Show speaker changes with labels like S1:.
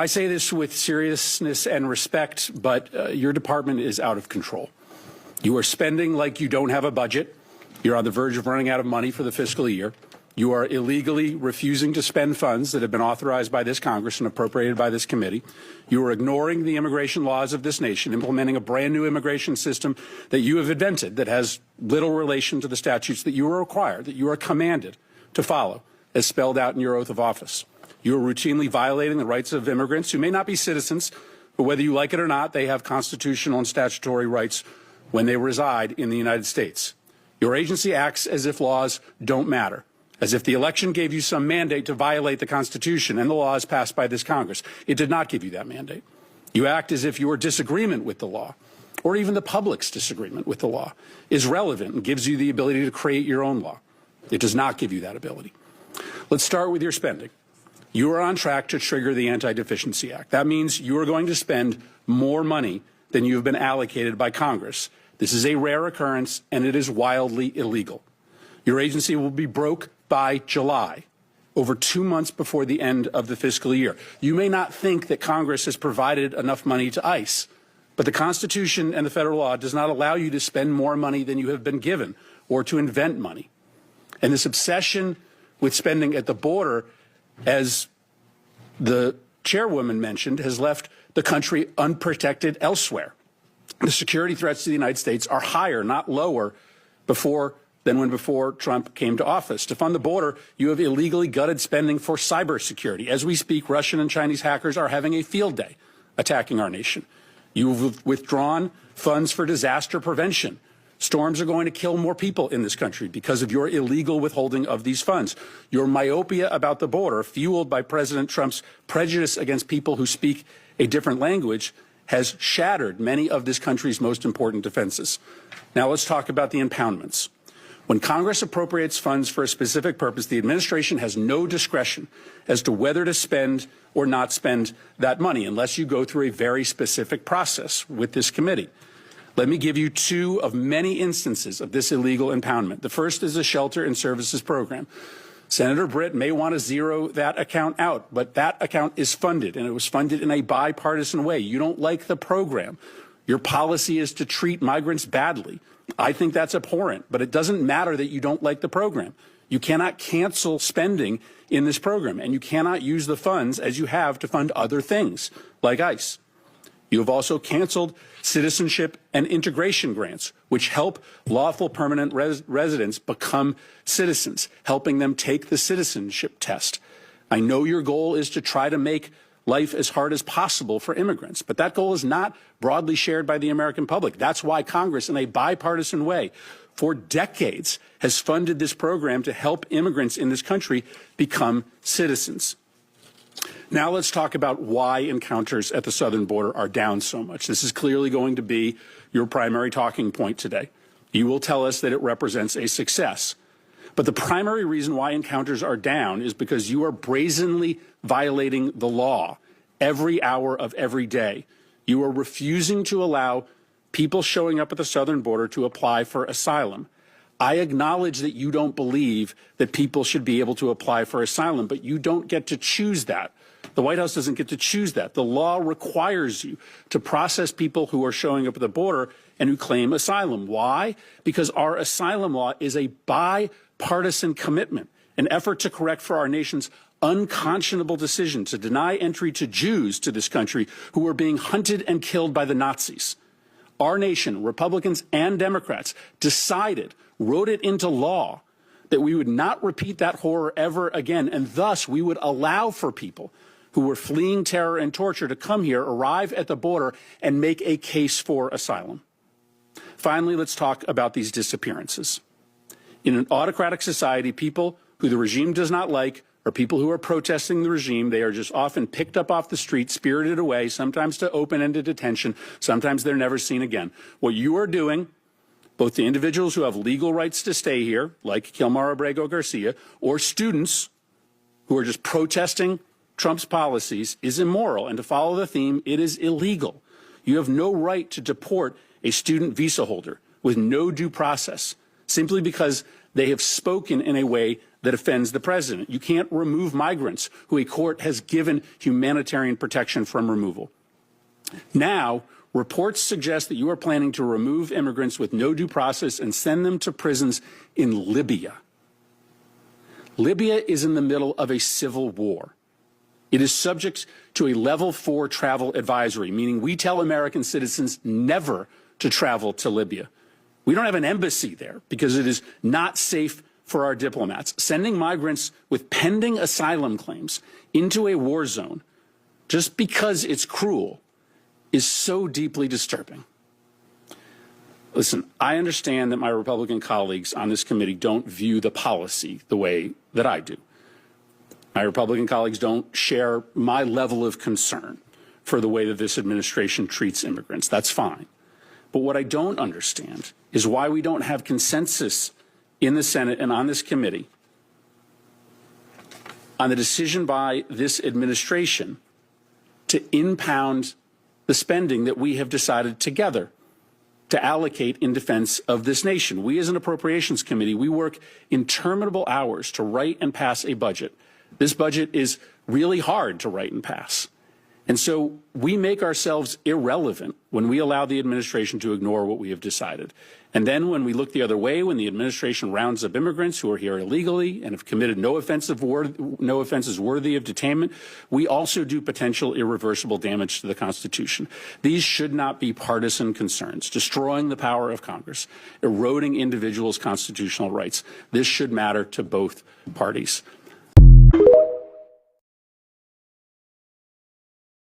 S1: I say this with seriousness and respect, but your department is out of control. You are spending like you don't have a budget. You're on the verge of running out of money for the fiscal year. You are illegally refusing to spend funds that have been authorized by this Congress and appropriated by this committee. You are ignoring the immigration laws of this nation, implementing a brand new immigration system that you have invented that has little relation to the statutes that you are required, that you are commanded to follow, as spelled out in your oath of office. You are routinely violating the rights of immigrants who may not be citizens, but whether you like it or not, they have constitutional and statutory rights when they reside in the United States. Your agency acts as if laws don't matter, as if the election gave you some mandate to violate the Constitution and the laws passed by this Congress. It did not give you that mandate. You act as if your disagreement with the law, or even the public's disagreement with the law, is relevant and gives you the ability to create your own law. It does not give you that ability. Let's start with your spending. You are on track to trigger the Anti-Deficiency Act. That means you are going to spend more money than you have been allocated by Congress. This is a rare occurrence, and it is wildly illegal. Your agency will be broke by July, over 2 months before the end of the fiscal year. You may not think that Congress has provided enough money to ICE, but the Constitution and the federal law does not allow you to spend more money than you have been given or to invent money. And this obsession with spending at the border, as the chairwoman mentioned, has left the country unprotected elsewhere. The security threats to the United States are higher, not lower, than before Trump came to office. To fund the border, you have illegally gutted spending for cybersecurity. As we speak, Russian and Chinese hackers are having a field day attacking our nation. You've withdrawn funds for disaster prevention. Storms are going to kill more people in this country because of your illegal withholding of these funds. Your myopia about the border, fueled by President Trump's prejudice against people who speak a different language, has shattered many of this country's most important defenses. Now let's talk about the impoundments. When Congress appropriates funds for a specific purpose, the administration has no discretion as to whether to spend or not spend that money unless you go through a very specific process with this committee. Let me give you two of many instances of this illegal impoundment. The first is the Shelter and Services Program. Senator Britt may want to zero that account out, but that account is funded, and it was funded in a bipartisan way. You don't like the program. Your policy is to treat migrants badly. I think that's abhorrent, but it doesn't matter that you don't like the program. You cannot cancel spending in this program, and you cannot use the funds as you have to fund other things, like ICE. You have also canceled citizenship and integration grants, which help lawful permanent residents become citizens, helping them take the citizenship test. I know your goal is to try to make life as hard as possible for immigrants, but that goal is not broadly shared by the American public. That's why Congress, in a bipartisan way, for decades, has funded this program to help immigrants in this country become citizens. Now let's talk about why encounters at the southern border are down so much. This is clearly going to be your primary talking point today. You will tell us that it represents a success. But the primary reason why encounters are down is because you are brazenly violating the law every hour of every day. You are refusing to allow people showing up at the southern border to apply for asylum. I acknowledge that you don't believe that people should be able to apply for asylum, but you don't get to choose that. The White House doesn't get to choose that. The law requires you to process people who are showing up at the border and who claim asylum. Why? Because our asylum law is a bipartisan commitment, an effort to correct for our nation's unconscionable decision to deny entry to Jews to this country who were being hunted and killed by the Nazis. Our nation, Republicans and Democrats, decided, wrote it into law, that we would not repeat that horror ever again, and thus we would allow for people who were fleeing terror and torture to come here, arrive at the border, and make a case for asylum. Finally, let's talk about these disappearances. In an autocratic society, people who the regime does not like are people who are protesting the regime. They are just often picked up off the street, spirited away, sometimes to open-ended detention, sometimes they're never seen again. What you are doing, both the individuals who have legal rights to stay here, like Kilmar Abrego Garcia, or students who are just protesting Trump's policies, is immoral. And to follow the theme, it is illegal. You have no right to deport a student visa holder with no due process simply because they have spoken in a way that that offends the president. You can't remove migrants who a court has given humanitarian protection from removal. Now, reports suggest that you are planning to remove immigrants with no due process and send them to prisons in Libya. Libya is in the middle of a civil war. It is subject to a level 4 travel advisory, meaning we tell American citizens never to travel to Libya. We don't have an embassy there because it is not safe for our diplomats. Sending migrants with pending asylum claims into a war zone just because it's cruel is so deeply disturbing. Listen, I understand that my Republican colleagues on this committee don't view the policy the way that I do. My Republican colleagues don't share my level of concern for the way that this administration treats immigrants. That's fine. But what I don't understand is why we don't have consensus in the Senate and on this committee on the decision by this administration to impound the spending that we have decided together to allocate in defense of this nation. We as an appropriations committee, we work interminable hours to write and pass a budget. This budget is really hard to write and pass. And so we make ourselves irrelevant when we allow the administration to ignore what we have decided. And then when we look the other way, when the administration rounds up immigrants who are here illegally and have committed no offenses worthy of detainment, we also do potential irreversible damage to the Constitution. These should not be partisan concerns, destroying the power of Congress, eroding individuals' constitutional rights. This should matter to both parties.